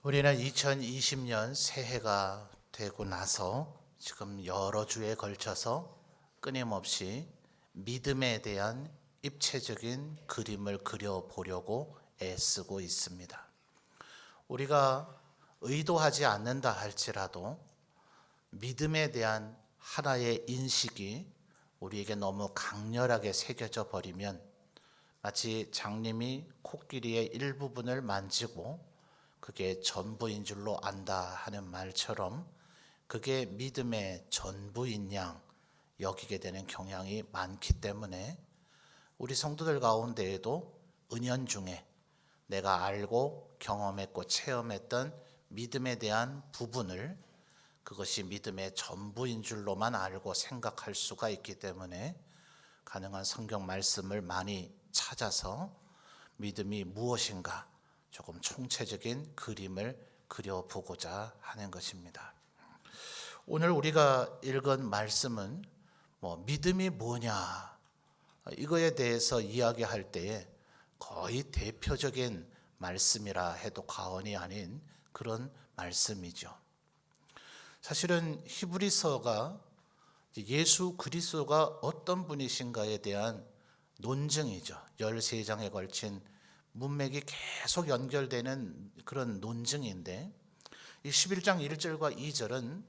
우리는 2020년 새해가 되고 나서 지금 여러 주에 걸쳐서 끊임없이 믿음에 대한 입체적인 그림을 그려보려고 애쓰고 있습니다. 우리가 의도하지 않는다 할지라도 믿음에 대한 하나의 인식이 우리에게 너무 강렬하게 새겨져 버리면 마치 장님이 코끼리의 일부분을 만지고 그게 전부인 줄로 안다 하는 말처럼 그게 믿음의 전부인 양 여기게 되는 경향이 많기 때문에 우리 성도들 가운데에도 은연중에 내가 알고 경험했고 체험했던 믿음에 대한 부분을 그것이 믿음의 전부인 줄로만 알고 생각할 수가 있기 때문에 가능한 성경 말씀을 많이 찾아서 믿음이 무엇인가 조금 총체적인 그림을 그려보고자 하는 것입니다. 오늘 우리가 읽은 말씀은 믿음이 뭐냐 이거에 대해서 이야기할 때에 거의 대표적인 말씀이라 해도 과언이 아닌 그런 말씀이죠. 사실은 히브리서가 예수 그리스도가 어떤 분이신가에 대한 논증이죠. 13장에 걸친 문맥이 계속 연결되는 그런 논증인데 이 11장 1절과 2절은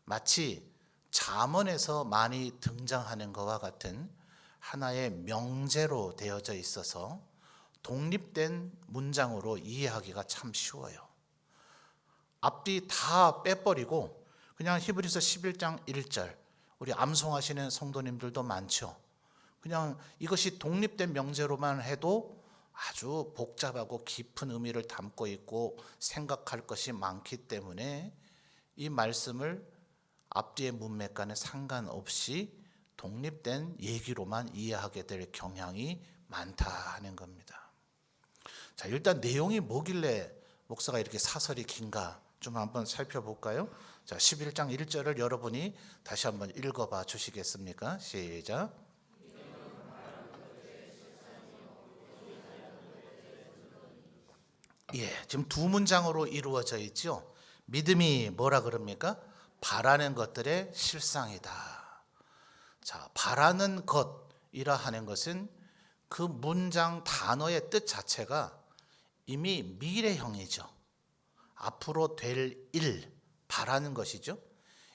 마치 잠언에서 많이 등장하는 것과 같은 하나의 명제로 되어져 있어서 독립된 문장으로 이해하기가 참 쉬워요. 앞뒤 다 빼버리고 그냥 히브리서 11장 1절 우리 암송하시는 성도님들도 많죠. 그냥 이것이 독립된 명제로만 해도 아주 복잡하고 깊은 의미를 담고 있고 생각할 것이 많기 때문에 이 말씀을 앞뒤의 문맥과는 상관없이 독립된 얘기로만 이해하게 될 경향이 많다 하는 겁니다. 자, 일단 내용이 뭐길래 목사가 이렇게 사설이 긴가 좀 한번 살펴볼까요? 자, 11장 1절을 여러분이 다시 한번 읽어봐 주시겠습니까? 시작. 지금 두 문장으로 이루어져 있죠. 믿음이 뭐라 그럽니까? 바라는 것들의 실상이다. 자, 바라는 것이라 하는 것은 그 문장 단어의 뜻 자체가 이미 미래형이죠. 앞으로 될 일, 바라는 것이죠.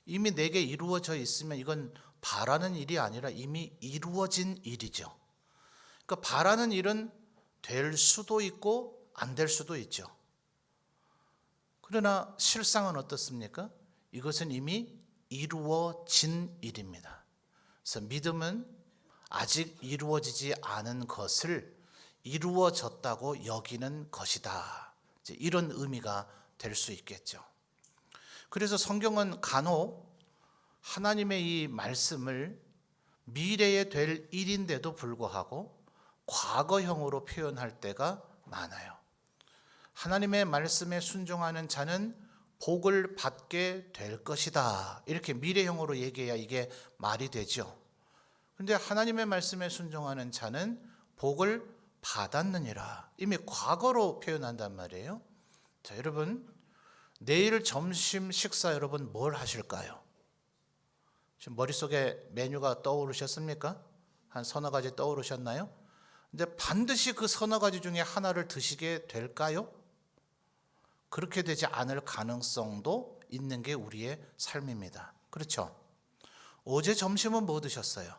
이미 내게 이루어져 있으면 이건 바라는 일이 아니라 이미 이루어진 일이죠. 그러니까 바라는 일은 될 수도 있고 안 될 수도 있죠. 그러나 실상은 어떻습니까? 이것은 이미 이루어진 일입니다. 그래서 믿음은 아직 이루어지지 않은 것을 이루어졌다고 여기는 것이다. 이런 의미가 될 수 있겠죠. 그래서 성경은 간혹 하나님의 이 말씀을 미래에 될 일인데도 불구하고 과거형으로 표현할 때가 많아요. 하나님의 말씀에 순종하는 자는 복을 받게 될 것이다. 이렇게 미래형으로 얘기해야 이게 말이 되죠. 그런데 하나님의 말씀에 순종하는 자는 복을 받았느니라. 이미 과거로 표현한단 말이에요. 자, 여러분, 내일 점심 식사 여러분 뭘 하실까요? 지금 머릿속에 메뉴가 떠오르셨습니까? 한 서너 가지 떠오르셨나요? 근데 반드시 그 서너 가지 중에 하나를 드시게 될까요? 그렇게 되지 않을 가능성도 있는 게 우리의 삶입니다. 그렇죠? 어제 점심은 뭐 드셨어요?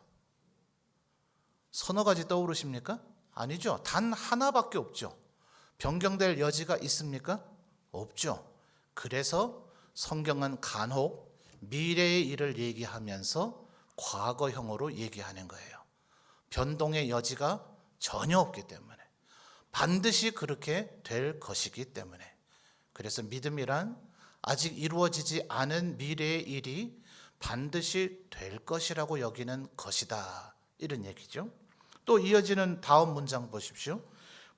서너 가지 떠오르십니까? 아니죠. 단 하나밖에 없죠. 변경될 여지가 있습니까? 없죠. 그래서 성경은 간혹 미래의 일을 얘기하면서 과거형으로 얘기하는 거예요. 변동의 여지가 전혀 없기 때문에 반드시 그렇게 될 것이기 때문에 그래서 믿음이란 아직 이루어지지 않은 미래의 일이 반드시 될 것이라고 여기는 것이다. 이런 얘기죠. 또 이어지는 다음 문장 보십시오.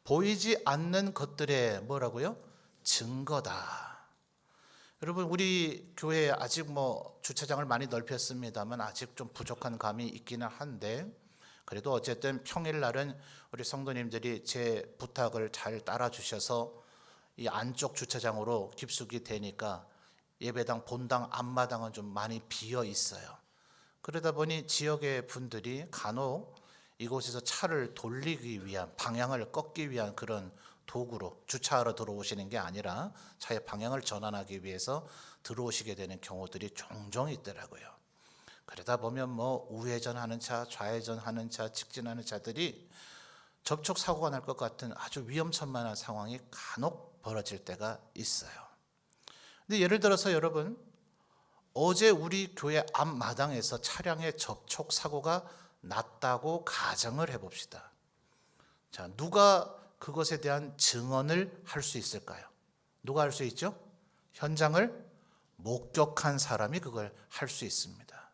보이지 않는 것들의 뭐라고요? 증거다. 여러분 우리 교회에 아직 주차장을 많이 넓혔습니다만 아직 좀 부족한 감이 있기는 한데 그래도 어쨌든 평일날은 우리 성도님들이 제 부탁을 잘 따라주셔서 이 안쪽 주차장으로 깊숙이 되니까 예배당 본당 앞마당은 좀 많이 비어 있어요. 그러다 보니 지역의 분들이 간혹 이곳에서 차를 돌리기 위한, 방향을 꺾기 위한 그런 도구로 주차하러 들어오시는 게 아니라 차의 방향을 전환하기 위해서 들어오시게 되는 경우들이 종종 있더라고요. 그러다 보면 뭐 우회전하는 차, 좌회전하는 차, 직진하는 차들이 접촉 사고가 날 것 같은 아주 위험천만한 상황이 간혹 벌어질 때가 있어요. 근데 예를 들어서 여러분, 어제 우리 교회 앞마당에서 차량의 접촉 사고가 났다고 가정을 해봅시다. 자, 누가 그것에 대한 증언을 할 수 있을까요? 누가 할 수 있죠? 현장을 목격한 사람이 그걸 할 수 있습니다.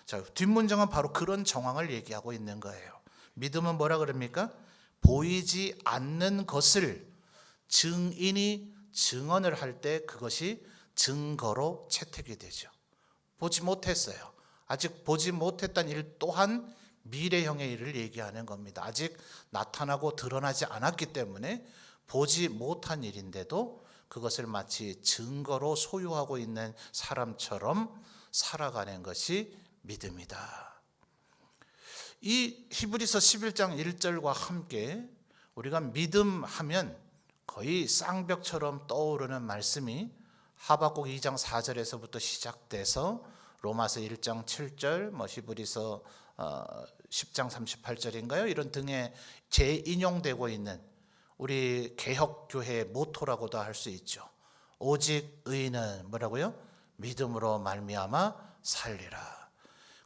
자, 뒷문장은 바로 그런 정황을 얘기하고 있는 거예요. 믿음은 뭐라 그럽니까? 보이지 않는 것을 증인이 증언을 할 때 그것이 증거로 채택이 되죠. 보지 못했어요. 아직 보지 못했다는 일 또한 미래형의 일을 얘기하는 겁니다. 아직 나타나고 드러나지 않았기 때문에 보지 못한 일인데도 그것을 마치 증거로 소유하고 있는 사람처럼 살아가는 것이 믿음이다. 이 히브리서 11장 1절과 함께 우리가 믿음하면 거의 쌍벽처럼 떠오르는 말씀이 하박국 2장 4절에서부터 시작돼서 로마서 1장 7절, 히브리서 10장 38절인가요? 이런 등에 재인용되고 있는 우리 개혁교회의 모토라고도 할 수 있죠. 오직 의인은 뭐라고요? 믿음으로 말미암아 살리라.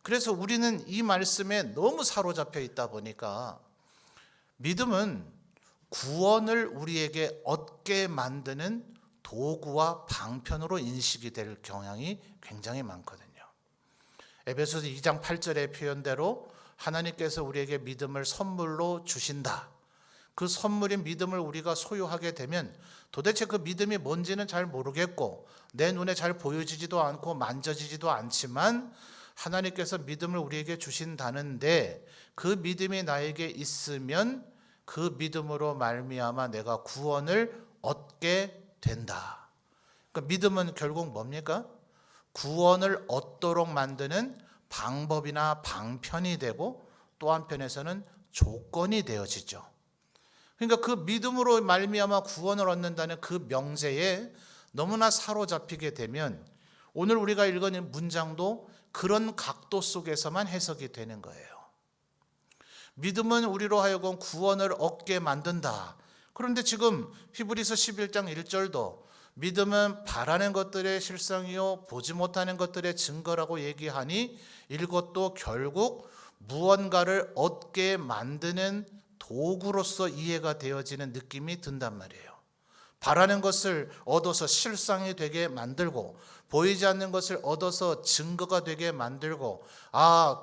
그래서 우리는 이 말씀에 너무 사로잡혀 있다 보니까 믿음은 구원을 우리에게 얻게 만드는 도구와 방편으로 인식이 될 경향이 굉장히 많거든요. 에베소서 2장 8절의 표현대로 하나님께서 우리에게 믿음을 선물로 주신다. 그 선물인 믿음을 우리가 소유하게 되면 도대체 그 믿음이 뭔지는 잘 모르겠고 내 눈에 잘 보여지지도 않고 만져지지도 않지만 하나님께서 믿음을 우리에게 주신다는데 그 믿음이 나에게 있으면 그 믿음으로 말미암아 내가 구원을 얻게 된다. 그러니까 믿음은 결국 뭡니까? 구원을 얻도록 만드는 방법이나 방편이 되고 또 한편에서는 조건이 되어지죠. 그러니까 그 믿음으로 말미암아 구원을 얻는다는 그 명제에 너무나 사로잡히게 되면 오늘 우리가 읽은 문장도 그런 각도 속에서만 해석이 되는 거예요. 믿음은 우리로 하여금 구원을 얻게 만든다. 그런데 지금 히브리서 11장 1절도 믿음은 바라는 것들의 실상이요 보지 못하는 것들의 증거라고 얘기하니 이것도 결국 무언가를 얻게 만드는 도구로서 이해가 되어지는 느낌이 든단 말이에요. 바라는 것을 얻어서 실상이 되게 만들고 보이지 않는 것을 얻어서 증거가 되게 만들고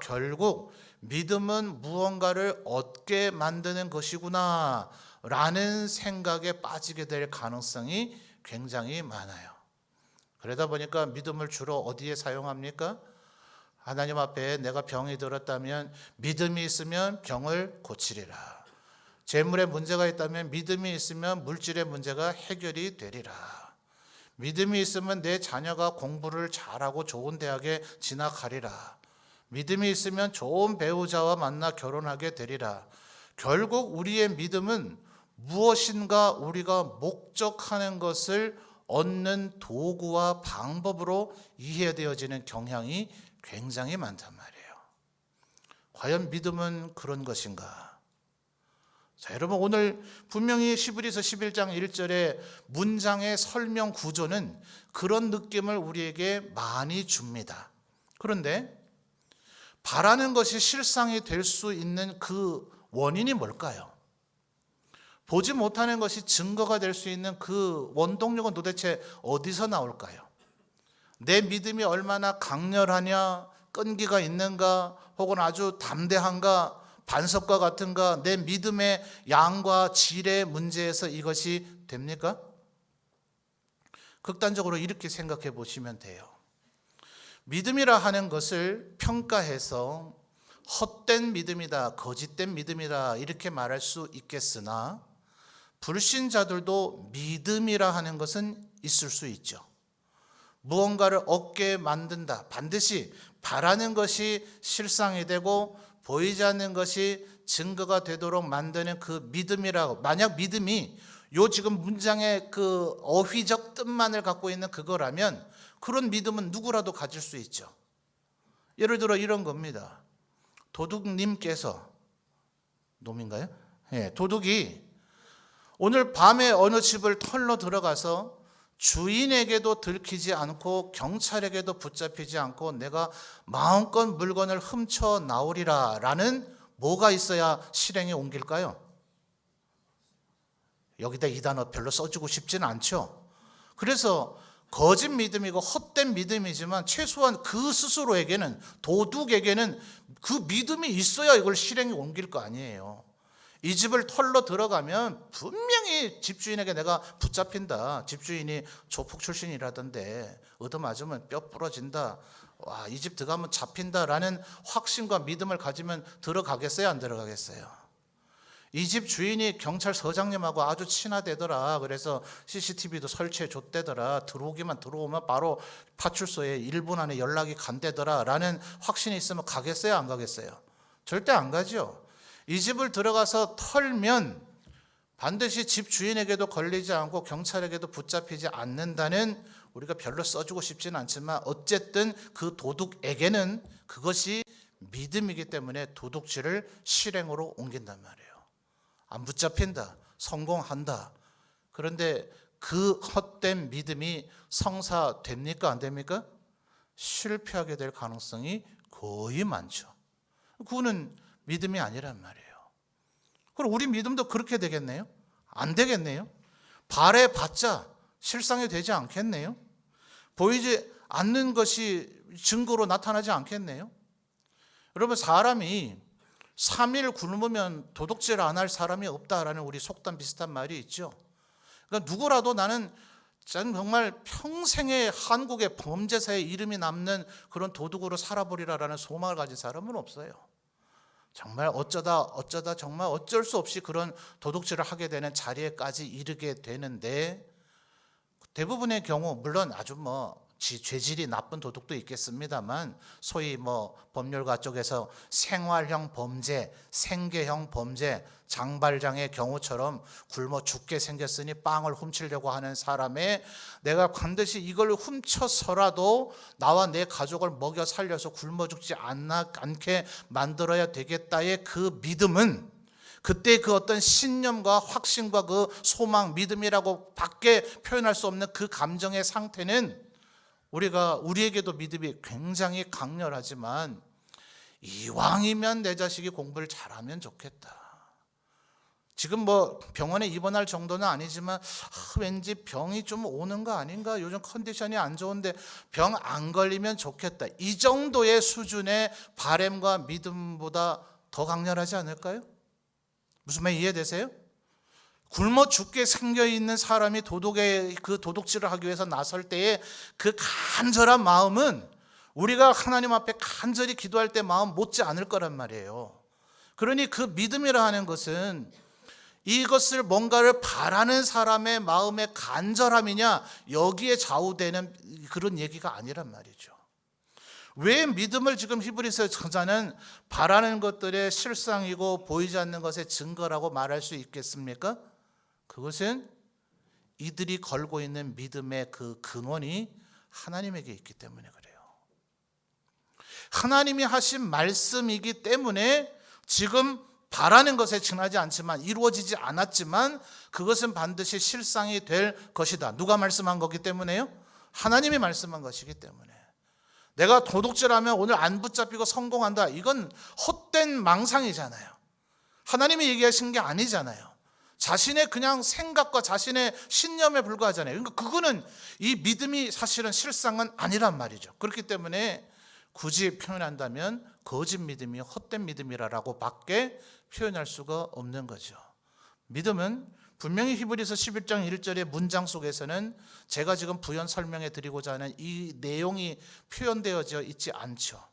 결국 믿음은 무언가를 얻게 만드는 것이구나 라는 생각에 빠지게 될 가능성이 굉장히 많아요. 그러다 보니까 믿음을 주로 어디에 사용합니까? 하나님 앞에 내가 병이 들었다면 믿음이 있으면 병을 고치리라. 재물에 문제가 있다면 믿음이 있으면 물질의 문제가 해결이 되리라. 믿음이 있으면 내 자녀가 공부를 잘하고 좋은 대학에 진학하리라. 믿음이 있으면 좋은 배우자와 만나 결혼하게 되리라. 결국 우리의 믿음은 무엇인가 우리가 목적하는 것을 얻는 도구와 방법으로 이해되어지는 경향이 굉장히 많단 말이에요. 과연 믿음은 그런 것인가? 자, 여러분 오늘 분명히 히브리서 11장 1절의 문장의 설명 구조는 그런 느낌을 우리에게 많이 줍니다. 그런데 바라는 것이 실상이 될 수 있는 그 원인이 뭘까요? 보지 못하는 것이 증거가 될 수 있는 그 원동력은 도대체 어디서 나올까요? 내 믿음이 얼마나 강렬하냐, 끈기가 있는가, 혹은 아주 담대한가, 반석과 같은가, 내 믿음의 양과 질의 문제에서 이것이 됩니까? 극단적으로 이렇게 생각해 보시면 돼요. 믿음이라 하는 것을 평가해서 헛된 믿음이다, 거짓된 믿음이다 이렇게 말할 수 있겠으나 불신자들도 믿음이라 하는 것은 있을 수 있죠. 무언가를 얻게 만든다. 반드시 바라는 것이 실상이 되고 보이지 않는 것이 증거가 되도록 만드는 그 믿음이라고. 만약 믿음이 요 지금 문장의 그 어휘적 뜻만을 갖고 있는 그거라면 그런 믿음은 누구라도 가질 수 있죠. 예를 들어 이런 겁니다. 도둑님께서, 놈인가요? 예, 도둑이 오늘 밤에 어느 집을 털러 들어가서 주인에게도 들키지 않고 경찰에게도 붙잡히지 않고 내가 마음껏 물건을 훔쳐 나오리라 라는 뭐가 있어야 실행에 옮길까요? 여기다 이 단어 별로 써주고 싶지는 않죠. 그래서 거짓 믿음이고 헛된 믿음이지만 최소한 그 스스로에게는, 도둑에게는 그 믿음이 있어야 이걸 실행에 옮길 거 아니에요. 이 집을 털러 들어가면 분명히 집주인에게 내가 붙잡힌다. 집주인이 조폭 출신이라던데 얻어맞으면 뼈 부러진다. 와, 이 집 들어가면 잡힌다라는 확신과 믿음을 가지면 들어가겠어요? 안 들어가겠어요? 이 집 주인이 경찰서장님하고 아주 친하대더라. 그래서 CCTV도 설치해 줬대더라. 들어오면 바로 파출소에 1분 안에 연락이 간대더라 라는 확신이 있으면 가겠어요? 안 가겠어요? 절대 안 가죠. 이 집을 들어가서 털면 반드시 집 주인에게도 걸리지 않고 경찰에게도 붙잡히지 않는다는, 우리가 별로 써주고 싶지는 않지만 어쨌든 그 도둑에게는 그것이 믿음이기 때문에 도둑질을 실행으로 옮긴단 말이에요. 안 붙잡힌다, 성공한다. 그런데 그 헛된 믿음이 성사됩니까? 안 됩니까? 실패하게 될 가능성이 거의 많죠. 그거는 믿음이 아니란 말이에요. 그럼 우리 믿음도 그렇게 되겠네요? 안 되겠네요? 바래봤자 실상이 되지 않겠네요? 보이지 않는 것이 증거로 나타나지 않겠네요? 여러분, 사람이 3일 굶으면 도둑질 안 할 사람이 없다라는 우리 속담 비슷한 말이 있죠. 그러니까 누구라도 나는 정말 평생의 한국의 범죄사에 이름이 남는 그런 도둑으로 살아보리라라는 소망을 가진 사람은 없어요. 정말 어쩌다 정말 어쩔 수 없이 그런 도둑질을 하게 되는 자리에까지 이르게 되는데, 대부분의 경우 물론 아주 죄질이 나쁜 도둑도 있겠습니다만 소위 법률가 쪽에서 생활형 범죄, 생계형 범죄, 장발장의 경우처럼 굶어 죽게 생겼으니 빵을 훔치려고 하는 사람의, 내가 반드시 이걸 훔쳐서라도 나와 내 가족을 먹여 살려서 굶어 죽지 않게 만들어야 되겠다의 그 믿음은, 그때 그 어떤 신념과 확신과 그 소망, 믿음이라고 밖에 표현할 수 없는 그 감정의 상태는 우리에게도 믿음이 굉장히 강렬하지만, 이왕이면 내 자식이 공부를 잘하면 좋겠다. 지금 병원에 입원할 정도는 아니지만 왠지 병이 좀 오는 거 아닌가? 요즘 컨디션이 안 좋은데 병 안 걸리면 좋겠다. 이 정도의 수준의 바램과 믿음보다 더 강렬하지 않을까요? 무슨 말 이해되세요? 굶어 죽게 생겨 있는 사람이 그 도둑질을 하기 위해서 나설 때의 그 간절한 마음은 우리가 하나님 앞에 간절히 기도할 때 마음 못지 않을 거란 말이에요. 그러니 그 믿음이라 하는 것은 이것을 뭔가를 바라는 사람의 마음의 간절함이냐, 여기에 좌우되는 그런 얘기가 아니란 말이죠. 왜 믿음을 지금 히브리서 저자는 바라는 것들의 실상이고 보이지 않는 것의 증거라고 말할 수 있겠습니까? 그것은 이들이 걸고 있는 믿음의 그 근원이 하나님에게 있기 때문에 그래요. 하나님이 하신 말씀이기 때문에 지금 바라는 것에 지나지 않지만, 이루어지지 않았지만 그것은 반드시 실상이 될 것이다. 누가 말씀한 거기 때문에요? 하나님이 말씀한 것이기 때문에. 내가 도둑질하면 오늘 안 붙잡히고 성공한다. 이건 헛된 망상이잖아요. 하나님이 얘기하신 게 아니잖아요. 자신의 그냥 생각과 자신의 신념에 불과하잖아요. 그러니까 그거는 이 믿음이 사실은 실상은 아니란 말이죠. 그렇기 때문에 굳이 표현한다면 거짓 믿음이 헛된 믿음이라고 밖에 표현할 수가 없는 거죠. 믿음은 분명히 히브리서 11장 1절의 문장 속에서는 제가 지금 부연 설명해 드리고자 하는 이 내용이 표현되어져 있지 않죠.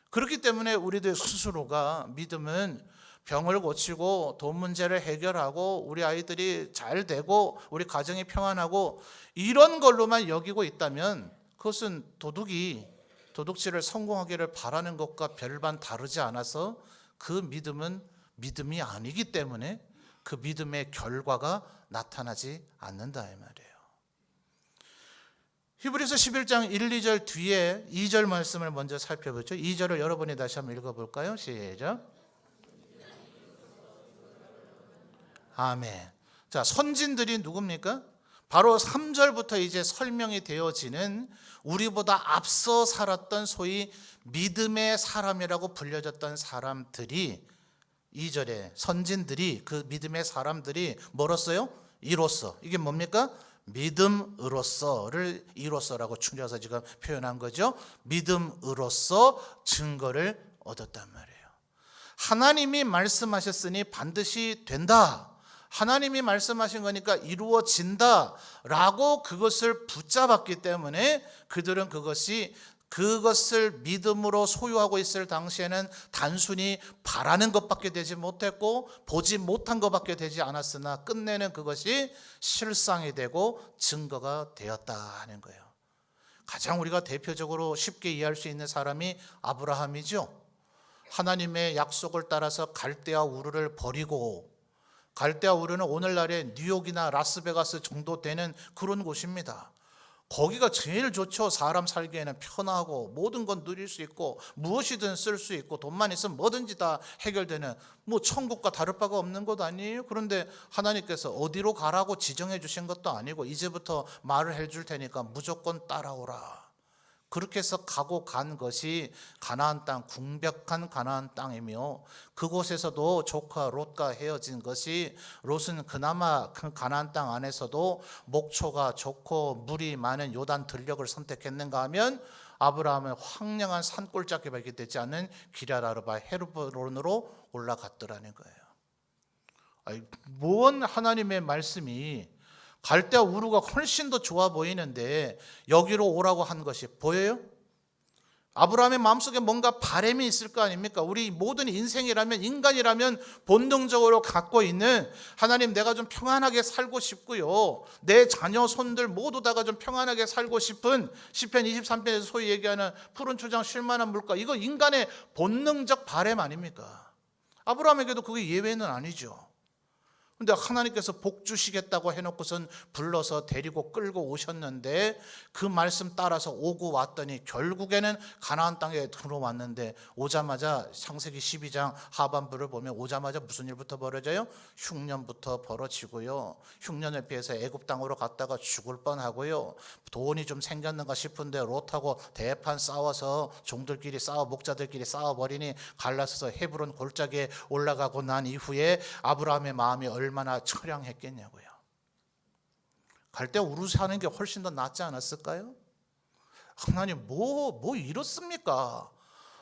그렇기 때문에 우리들 스스로가 믿음은 병을 고치고 돈 문제를 해결하고 우리 아이들이 잘 되고 우리 가정이 평안하고 이런 걸로만 여기고 있다면 그것은 도둑질을 성공하기를 바라는 것과 별반 다르지 않아서 그 믿음은 믿음이 아니기 때문에 그 믿음의 결과가 나타나지 않는다 이 말이에요. 히브리서 11장 1, 2절 뒤에 2절 말씀을 먼저 살펴보죠. 2절을 여러분이 다시 한번 읽어볼까요? 시작. 아멘. 자, 선진들이 누굽니까? 바로 3절부터 이제 설명이 되어지는 우리보다 앞서 살았던 소위 믿음의 사람이라고 불려졌던 사람들이 2절에 선진들이 그 믿음의 사람들이 뭐로써요? 이로써. 이게 뭡니까? 믿음으로써를 이로써라고 줄여서 지금 표현한 거죠. 믿음으로써 증거를 얻었단 말이에요. 하나님이 말씀하셨으니 반드시 된다. 하나님이 말씀하신 거니까 이루어진다 라고 그것을 붙잡았기 때문에 그들은 그것을 믿음으로 소유하고 있을 당시에는 단순히 바라는 것밖에 되지 못했고 보지 못한 것밖에 되지 않았으나 끝내는 그것이 실상이 되고 증거가 되었다 하는 거예요. 가장 우리가 대표적으로 쉽게 이해할 수 있는 사람이 아브라함이죠. 하나님의 약속을 따라서 갈대아 우르를 버리고, 갈대아 우르는 오늘날의 뉴욕이나 라스베가스 정도 되는 그런 곳입니다. 거기가 제일 좋죠. 사람 살기에는 편하고 모든 건 누릴 수 있고 무엇이든 쓸 수 있고 돈만 있으면 뭐든지 다 해결되는, 뭐 천국과 다를 바가 없는 것 아니에요? 그런데 하나님께서 어디로 가라고 지정해 주신 것도 아니고 이제부터 말을 해줄 테니까 무조건 따라오라. 그렇게 해서 가고 간 것이 가나안 땅, 궁벽한 가나안 땅이며 그곳에서도 조카 롯과 헤어진 것이, 롯은 그나마 그 가나안 땅 안에서도 목초가 좋고 물이 많은 요단 들녘을 선택했는가 하면 아브라함은 황량한 산골짜기밖에 되지 않는 기럇아르바 헤르브론으로 올라갔더라는 거예요. 뭔 하나님의 말씀이 갈대아 우르가 훨씬 더 좋아 보이는데 여기로 오라고 한 것이 보여요? 아브라함의 마음속에 뭔가 바람이 있을 거 아닙니까? 우리 모든 인생이라면, 인간이라면 본능적으로 갖고 있는, 하나님 내가 좀 평안하게 살고 싶고요, 내 자녀 손들 모두 다가 좀 평안하게 살고 싶은, 시편 23편에서 소위 얘기하는 푸른 초장 쉴만한 물가, 이거 인간의 본능적 바람 아닙니까? 아브라함에게도 그게 예외는 아니죠. 근데 하나님께서 복 주시겠다고 해놓고선 불러서 데리고 끌고 오셨는데 그 말씀 따라서 오고 왔더니 결국에는 가나안 땅에 들어왔는데 오자마자 창세기 12장 하반부를 보면 오자마자 무슨 일부터 벌어져요? 흉년부터 벌어지고요. 흉년에 비해서 애굽 땅으로 갔다가 죽을 뻔하고요. 돈이 좀 생겼는가 싶은데 롯하고 대판 싸워서 종들끼리 싸워, 목자들끼리 싸워버리니 갈라서서 헤브론 골짜기에 올라가고 난 이후에 아브라함의 마음이 얼마나 처량했겠냐고요. 갈대아 우르 사는 게 훨씬 더 낫지 않았을까요? 하나님 뭐 이렇습니까?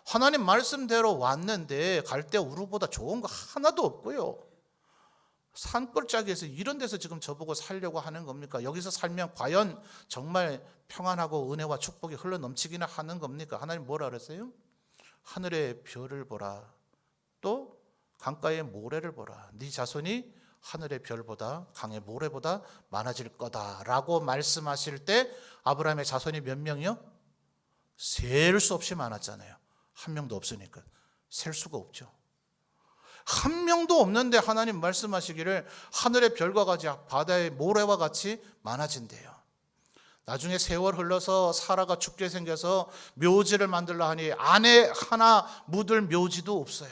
하나님 말씀대로 왔는데 갈대아 우르보다 좋은 거 하나도 없고요. 산골짜기에서 이런 데서 지금 저보고 살려고 하는 겁니까? 여기서 살면 과연 정말 평안하고 은혜와 축복이 흘러넘치기나 하는 겁니까? 하나님 뭐라 그랬어요? 하늘의 별을 보라, 또 강가의 모래를 보라. 네 자손이 하늘의 별보다 강의 모래보다 많아질 거다라고 말씀하실 때 아브라함의 자손이 몇 명이요? 셀 수 없이 많았잖아요. 한 명도 없으니까 셀 수가 없죠. 한 명도 없는데 하나님 말씀하시기를 하늘의 별과 같이 바다의 모래와 같이 많아진대요. 나중에 세월 흘러서 사라가 죽게 생겨서 묘지를 만들려 하니 안에 하나 묻을 묘지도 없어요.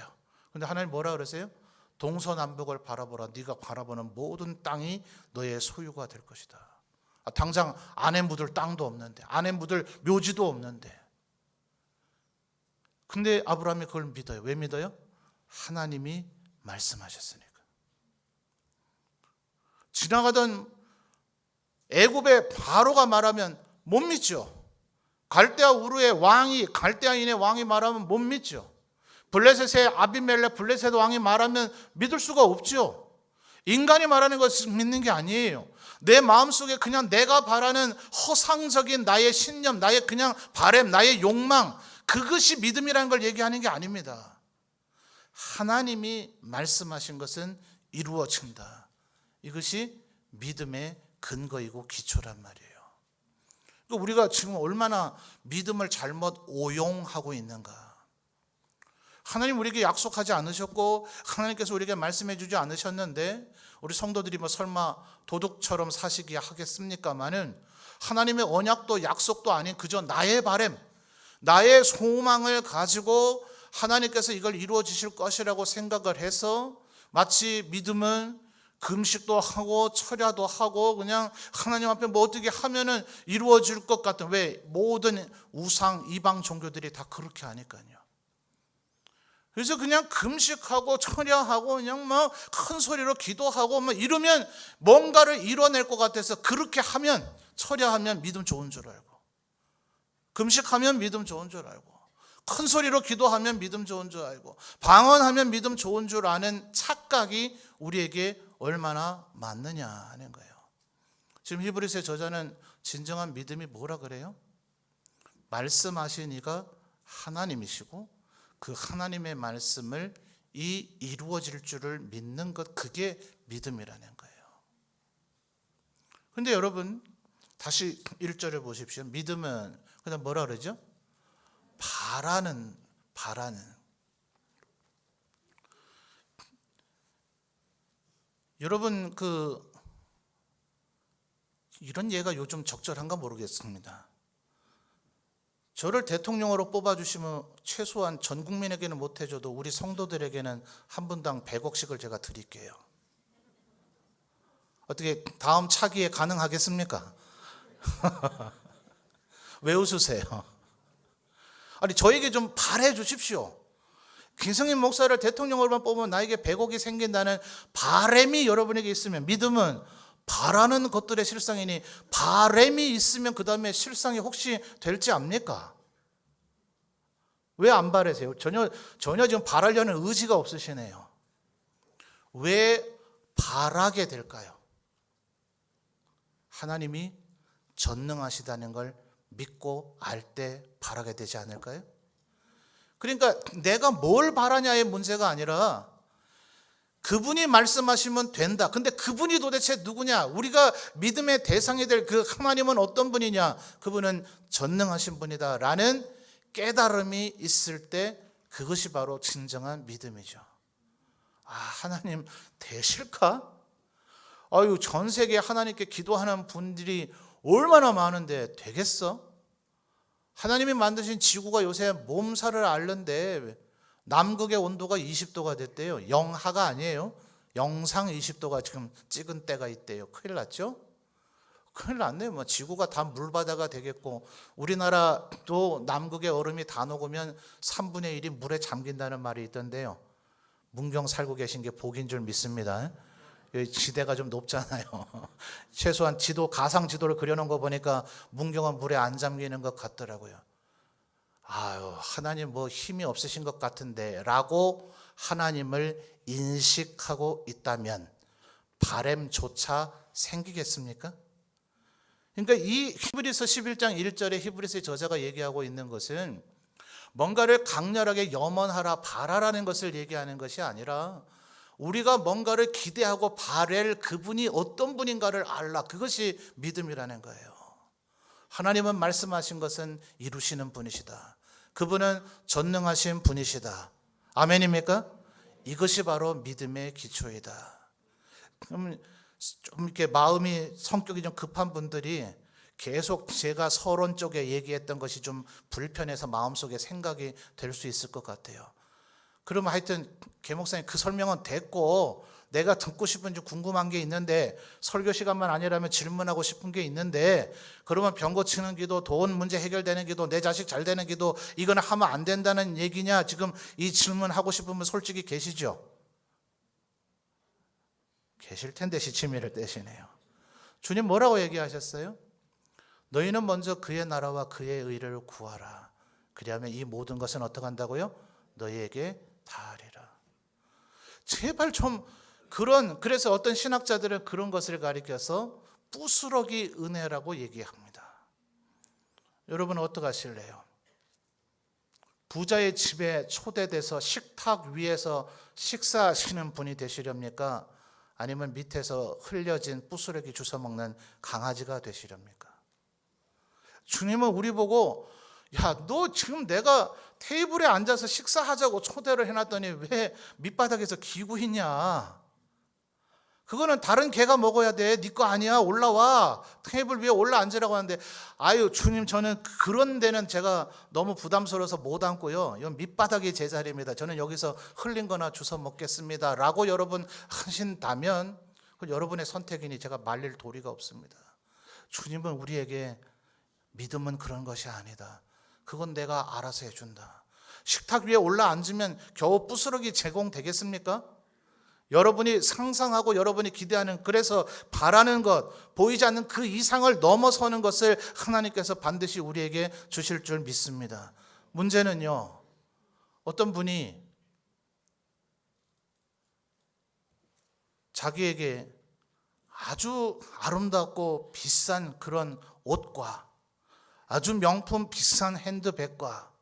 근데 하나님 뭐라 그러세요? 동서남북을 바라보라. 네가 바라보는 모든 땅이 너의 소유가 될 것이다. 당장 안에 묻을 땅도 없는데, 안에 묻을 묘지도 없는데. 근데 아브라함이 그걸 믿어요. 왜 믿어요? 하나님이 말씀하셨으니까. 지나가던 애굽의 바로가 말하면 못 믿죠. 갈대아 우르의 왕이, 갈대아인의 왕이 말하면 못 믿죠. 블레셋의 아비멜렉, 블레셋 왕이 말하면 믿을 수가 없죠. 인간이 말하는 것을 믿는 게 아니에요. 내 마음속에 그냥 내가 바라는 허상적인 나의 신념, 나의 그냥 바램, 나의 욕망, 그것이 믿음이라는 걸 얘기하는 게 아닙니다. 하나님이 말씀하신 것은 이루어진다. 이것이 믿음의 근거이고 기초란 말이에요. 그러니까 우리가 지금 얼마나 믿음을 잘못 오용하고 있는가. 하나님 우리에게 약속하지 않으셨고 하나님께서 우리에게 말씀해 주지 않으셨는데 우리 성도들이 뭐 설마 도둑처럼 사시기 하겠습니까마는 하나님의 언약도 약속도 아닌 그저 나의 바람, 나의 소망을 가지고 하나님께서 이걸 이루어 주실 것이라고 생각을 해서 마치 믿음은 금식도 하고 철야도 하고 그냥 하나님 앞에 뭐 어떻게 하면은 이루어질 것 같은, 왜 모든 우상 이방 종교들이 다 그렇게 하니까요. 그래서 그냥 금식하고 철야하고 그냥 뭐 큰 소리로 기도하고 뭐 이러면 뭔가를 이뤄낼 것 같아서 그렇게 하면, 철야하면 믿음 좋은 줄 알고, 금식하면 믿음 좋은 줄 알고, 큰 소리로 기도하면 믿음 좋은 줄 알고, 방언하면 믿음 좋은 줄 아는 착각이 우리에게 얼마나 많느냐 하는 거예요. 지금 히브리서의 저자는 진정한 믿음이 뭐라 그래요? 말씀하신 이가 하나님이시고 그 하나님의 말씀을 이루어질 줄을 믿는 것, 그게 믿음이라는 거예요. 그런데 여러분 다시 1절을 보십시오. 믿음은 그다음 뭐라 그러죠? 바라는. 여러분 이런 예가 요즘 적절한가 모르겠습니다. 저를 대통령으로 뽑아주시면 최소한 전 국민에게는 못해줘도 우리 성도들에게는 한 분당 100억씩을 제가 드릴게요. 어떻게 다음 차기에 가능하겠습니까? 왜 웃으세요? 아니 저에게 좀 바래 주십시오. 김성인 목사를 대통령으로만 뽑으면 나에게 100억이 생긴다는 바람이 여러분에게 있으면, 믿음은 바라는 것들의 실상이니 바람이 있으면 그 다음에 실상이 혹시 될지 압니까? 왜 안 바라세요? 전혀 지금 바라려는 의지가 없으시네요. 왜 바라게 될까요? 하나님이 전능하시다는 걸 믿고 알 때 바라게 되지 않을까요? 그러니까 내가 뭘 바라냐의 문제가 아니라 그분이 말씀하시면 된다. 근데 그분이 도대체 누구냐? 우리가 믿음의 대상이 될 그 하나님은 어떤 분이냐? 그분은 전능하신 분이다 라는 깨달음이 있을 때 그것이 바로 진정한 믿음이죠. 아, 하나님 되실까? 아유, 전 세계에 하나님께 기도하는 분들이 얼마나 많은데 되겠어? 하나님이 만드신 지구가 요새 몸살을 앓는데 남극의 온도가 20도가 됐대요. 영하가 아니에요. 영상 20도가 지금 찍은 때가 있대요. 큰일 났죠? 큰일 났네요. 뭐 지구가 다 물바다가 되겠고, 우리나라도 남극의 얼음이 다 녹으면 3분의 1이 물에 잠긴다는 말이 있던데요. 문경 살고 계신 게 복인 줄 믿습니다. 여기 지대가 좀 높잖아요. 최소한 가상 지도를 그려놓은 거 보니까 문경은 물에 안 잠기는 것 같더라고요. 아유, 하나님 뭐 힘이 없으신 것 같은데 라고 하나님을 인식하고 있다면 바램조차 생기겠습니까? 그러니까 이 히브리서 11장 1절에 히브리서의 저자가 얘기하고 있는 것은 뭔가를 강렬하게 염원하라, 바라라는 것을 얘기하는 것이 아니라 우리가 뭔가를 기대하고 바랄 그분이 어떤 분인가를 알라, 그것이 믿음이라는 거예요. 하나님은 말씀하신 것은 이루시는 분이시다. 그분은 전능하신 분이시다. 아멘입니까? 이것이 바로 믿음의 기초이다. 그럼 좀 이렇게 마음이, 성격이 좀 급한 분들이 계속 제가 서론 쪽에 얘기했던 것이 좀 불편해서 마음속에 생각이 될 수 있을 것 같아요. 그러면 하여튼 개 목사님 그 설명은 됐고 내가 듣고 싶은 좀 궁금한 게 있는데, 설교 시간만 아니라면 질문하고 싶은 게 있는데, 그러면 병 고치는 기도, 돈 문제 해결되는 기도, 내 자식 잘 되는 기도, 이거는 하면 안 된다는 얘기냐? 지금 이 질문하고 싶은 분 솔직히 계시죠? 계실 텐데 시치미를 떼시네요. 주님 뭐라고 얘기하셨어요? 너희는 먼저 그의 나라와 그의 의를 구하라. 그리하면 이 모든 것은 어떻게 한다고요? 너희에게 다하리라. 제발 좀 그래서 어떤 신학자들은 그런 것을 가리켜서 부스러기 은혜라고 얘기합니다. 여러분 어떻게 하실래요? 부자의 집에 초대돼서 식탁 위에서 식사하시는 분이 되시렵니까? 아니면 밑에서 흘려진 부스러기 주워 먹는 강아지가 되시렵니까? 주님은 우리 보고 야, 너 지금 내가 테이블에 앉아서 식사하자고 초대를 해놨더니 왜 밑바닥에서 기고 있냐? 그거는 다른 개가 먹어야 돼. 네 거 아니야. 올라와. 테이블 위에 올라 앉으라고 하는데 아유 주님 저는 그런 데는 제가 너무 부담스러워서 못 앉고요. 이건 밑바닥이 제 자리입니다. 저는 여기서 흘린 거나 주워 먹겠습니다. 라고 여러분 하신다면 그건 여러분의 선택이니 제가 말릴 도리가 없습니다. 주님은 우리에게 믿음은 그런 것이 아니다. 그건 내가 알아서 해준다. 식탁 위에 올라 앉으면 겨우 부스러기 제공되겠습니까? 여러분이 상상하고 여러분이 기대하는 그래서 바라는 것 보이지 않는 그 이상을 넘어서는 것을 하나님께서 반드시 우리에게 주실 줄 믿습니다. 문제는요, 어떤 분이 자기에게 아주 아름답고 비싼 그런 옷과 아주 명품 비싼 핸드백과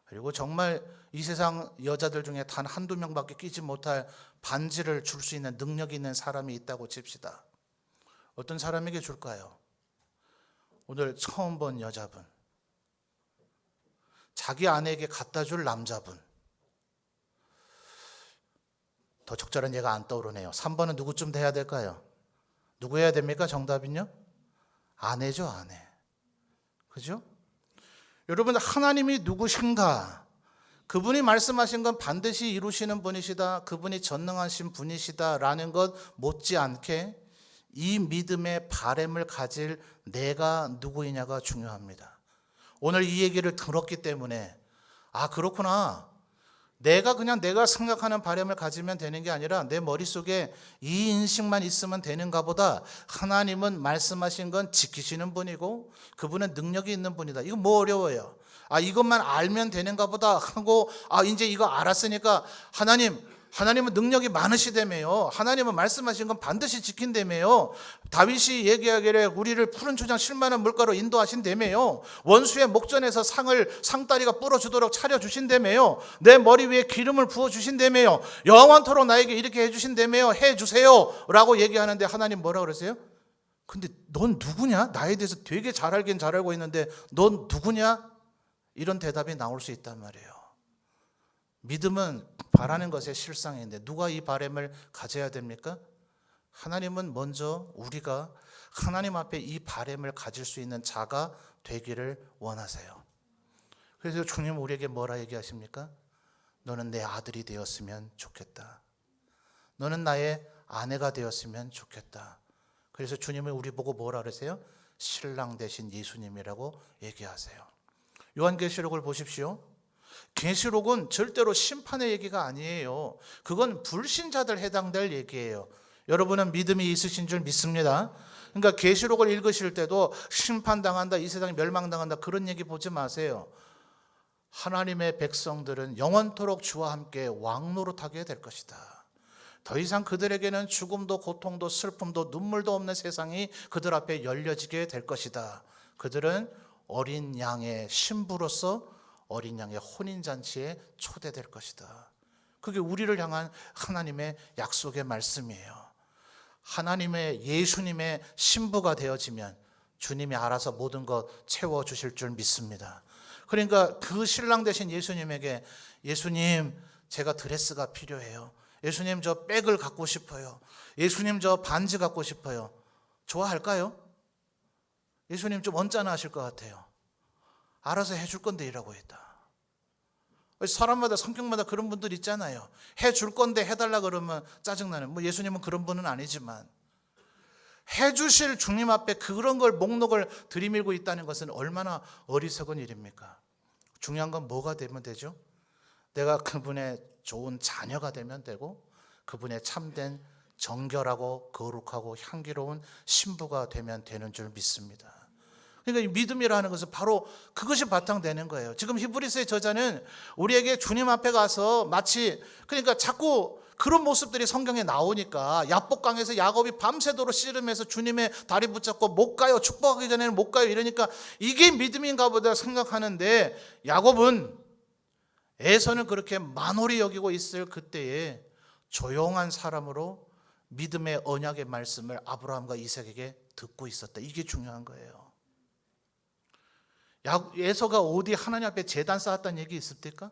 그리고 정말 이 세상 여자들 중에 단 한두 명밖에 끼지 못할 반지를 줄 수 있는 능력이 있는 사람이 있다고 칩시다. 어떤 사람에게 줄까요? 오늘 처음 본 여자분, 자기 아내에게 갖다 줄 남자분. 더 적절한 예가 안 떠오르네요. 3번은 누구쯤 돼야 될까요? 누구 해야 됩니까? 정답은요? 아내죠, 아내. 그죠? 여러분, 하나님이 누구신가? 그분이 말씀하신 건 반드시 이루시는 분이시다. 그분이 전능하신 분이시다라는 것 못지않게 이 믿음의 바램을 가질 내가 누구이냐가 중요합니다. 오늘 이 얘기를 들었기 때문에 아 그렇구나. 내가 그냥 내가 생각하는 바램을 가지면 되는 게 아니라 내 머릿속에 이 인식만 있으면 되는가 보다. 하나님은 말씀하신 건 지키시는 분이고 그분은 능력이 있는 분이다. 이거 뭐 어려워요. 아 이것만 알면 되는가 보다 하고 아 이제 이거 알았으니까 하나님은 능력이 많으시다며요. 하나님은 말씀하신 건 반드시 지킨다며요. 다윗이 얘기하기를 우리를 푸른 초장 쉴만한 물가로 인도하신다며요. 원수의 목전에서 상다리가 부러지도록 차려주신다며요. 내 머리 위에 기름을 부어주신다며요. 영원토록 나에게 이렇게 해주신다며요. 해주세요 라고 얘기하는데 하나님 뭐라 그러세요? 근데 넌 누구냐? 나에 대해서 되게 잘 알긴 잘 알고 있는데 넌 누구냐? 이런 대답이 나올 수 있단 말이에요. 믿음은 바라는 것의 실상인데 누가 이 바람을 가져야 됩니까? 하나님은 먼저 우리가 하나님 앞에 이 바람을 가질 수 있는 자가 되기를 원하세요. 그래서 주님 우리에게 뭐라 얘기하십니까? 너는 내 아들이 되었으면 좋겠다. 너는 나의 아내가 되었으면 좋겠다. 그래서 주님은 우리 보고 뭐라 그러세요? 신랑 되신 예수님이라고 얘기하세요. 요한계시록을 보십시오. 계시록은 절대로 심판의 얘기가 아니에요. 그건 불신자들 해당될 얘기예요. 여러분은 믿음이 있으신 줄 믿습니다. 그러니까 계시록을 읽으실 때도 심판당한다, 이 세상이 멸망당한다 그런 얘기 보지 마세요. 하나님의 백성들은 영원토록 주와 함께 왕노릇하게 될 것이다. 더 이상 그들에게는 죽음도 고통도 슬픔도 눈물도 없는 세상이 그들 앞에 열려지게 될 것이다. 그들은 어린 양의 신부로서 어린 양의 혼인잔치에 초대될 것이다. 그게 우리를 향한 하나님의 약속의 말씀이에요. 하나님의 예수님의 신부가 되어지면 주님이 알아서 모든 것 채워주실 줄 믿습니다. 그러니까 그 신랑 되신 예수님에게 예수님 제가 드레스가 필요해요. 예수님 저 백을 갖고 싶어요. 예수님 저 반지 갖고 싶어요. 좋아할까요? 예수님 좀 언짢아 하실 것 같아요. 알아서 해줄 건데 이라고 했다. 사람마다 성격마다 그런 분들 있잖아요. 해줄 건데 해달라 그러면 짜증나는. 뭐 예수님은 그런 분은 아니지만 해주실 주님 앞에 그런 걸 목록을 들이밀고 있다는 것은 얼마나 어리석은 일입니까? 중요한 건 뭐가 되면 되죠? 내가 그분의 좋은 자녀가 되면 되고 그분의 참된 정결하고 거룩하고 향기로운 신부가 되면 되는 줄 믿습니다. 그러니까 이 믿음이라는 것은 바로 그것이 바탕되는 거예요. 지금 히브리서의 저자는 우리에게 주님 앞에 가서 마치 그러니까 자꾸 그런 모습들이 성경에 나오니까 야복강에서 야곱이 밤새도록 씨름해서 주님의 다리 붙잡고 못 가요. 축복하기 전에는 못 가요. 이러니까 이게 믿음인가 보다 생각하는데 야곱은 에서는 그렇게 만홀히 여기고 있을 그때에 조용한 사람으로 믿음의 언약의 말씀을 아브라함과 이삭에게 듣고 있었다. 이게 중요한 거예요. 에서가 어디 하나님 앞에 제단 쌓았다는 얘기 있습니까?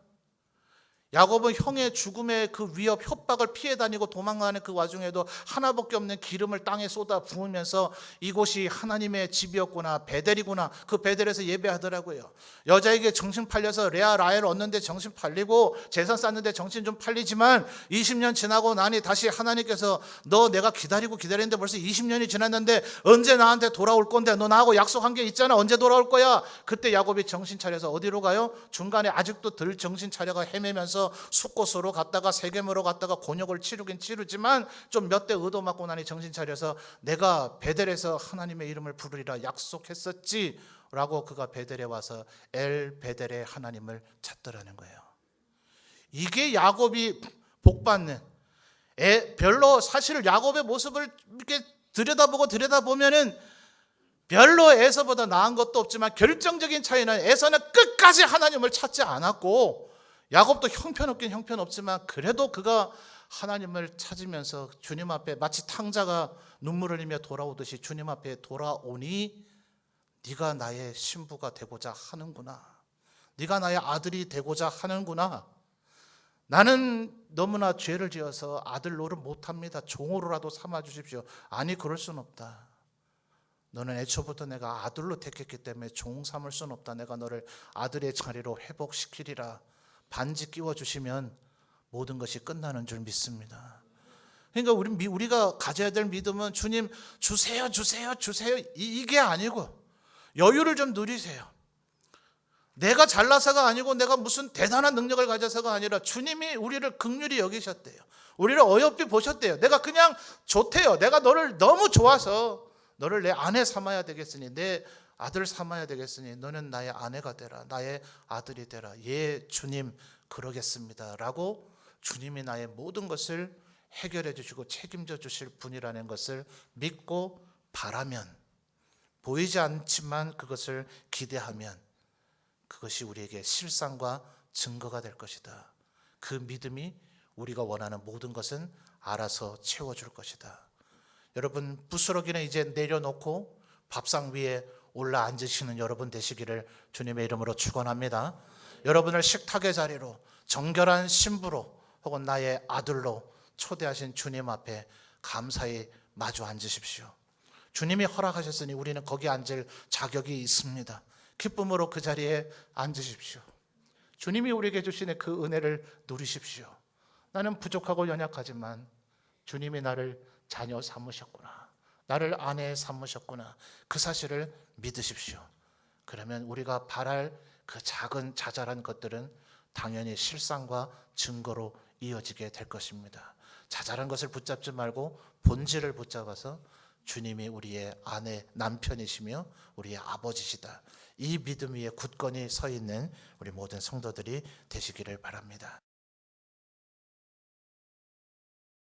야곱은 형의 죽음의 그 위협, 협박을 피해 다니고 도망가는 그 와중에도 하나밖에 없는 기름을 땅에 쏟아 부으면서 이곳이 하나님의 집이었구나, 베델이구나, 그 베델에서 예배하더라고요. 여자에게 정신 팔려서 레아 라헬 얻는데 정신 팔리고 재산 쌓는데 정신 좀 팔리지만 20년 지나고 나니 다시 하나님께서 너 내가 기다리는데 벌써 20년이 지났는데 언제 나한테 돌아올 건데, 너 나하고 약속한 게 있잖아, 언제 돌아올 거야. 그때 야곱이 정신 차려서 어디로 가요? 중간에 아직도 덜 정신 차려가 헤매면서 숫곳으로 갔다가 세겜으로 갔다가 곤욕을 치르긴 치르지만 좀 몇 대 의도 맞고 나니 정신 차려서 내가 베델에서 하나님의 이름을 부르리라 약속했었지 라고 그가 베델에 와서 엘 베델의 하나님을 찾더라는 거예요. 이게 야곱이 복받는, 별로 사실 야곱의 모습을 이렇게 들여다보면은 별로 에서보다 나은 것도 없지만 결정적인 차이는 에서는 끝까지 하나님을 찾지 않았고 야곱도 형편없긴 형편없지만 그래도 그가 하나님을 찾으면서 주님 앞에 마치 탕자가 눈물을 흘리며 돌아오듯이 주님 앞에 돌아오니 네가 나의 신부가 되고자 하는구나, 네가 나의 아들이 되고자 하는구나, 나는 너무나 죄를 지어서 아들 노릇 못합니다, 종으로라도 삼아 주십시오. 아니 그럴 순 없다. 너는 애초부터 내가 아들로 택했기 때문에 종 삼을 순 없다. 내가 너를 아들의 자리로 회복시키리라. 반지 끼워주시면 모든 것이 끝나는 줄 믿습니다. 그러니까 우리가 가져야 될 믿음은 주님 주세요 이게 아니고 여유를 좀 누리세요. 내가 잘나서가 아니고 내가 무슨 대단한 능력을 가져서가 아니라 주님이 우리를 긍휼히 여기셨대요. 우리를 어여삐 보셨대요. 내가 그냥 좋대요. 내가 너를 너무 좋아서 너를 내 아내 삼아야 되겠으니, 내 아들 삼아야 되겠으니 너는 나의 아내가 되라, 나의 아들이 되라. 예 주님 그러겠습니다 라고 주님이 나의 모든 것을 해결해 주시고 책임져 주실 분이라는 것을 믿고 바라면, 보이지 않지만 그것을 기대하면 그것이 우리에게 실상과 증거가 될 것이다. 그 믿음이 우리가 원하는 모든 것은 알아서 채워줄 것이다. 여러분, 부스러기는 이제 내려놓고 밥상 위에 올라 앉으시는 여러분 되시기를 주님의 이름으로 축원합니다. 여러분을 식탁의 자리로, 정결한 신부로 혹은 나의 아들로 초대하신 주님 앞에 감사히 마주 앉으십시오. 주님이 허락하셨으니 우리는 거기 앉을 자격이 있습니다. 기쁨으로 그 자리에 앉으십시오. 주님이 우리에게 주시는 그 은혜를 누리십시오. 나는 부족하고 연약하지만 주님이 나를 자녀 삼으셨구나, 나를 아내 삼으셨구나, 그 사실을 믿으십시오. 그러면 우리가 바랄 그 작은 자잘한 것들은 당연히 실상과 증거로 이어지게 될 것입니다. 자잘한 것을 붙잡지 말고 본질을 붙잡아서 주님이 우리의 아내, 남편이시며 우리의 아버지시다, 이 믿음 위에 굳건히 서 있는 우리 모든 성도들이 되시기를 바랍니다.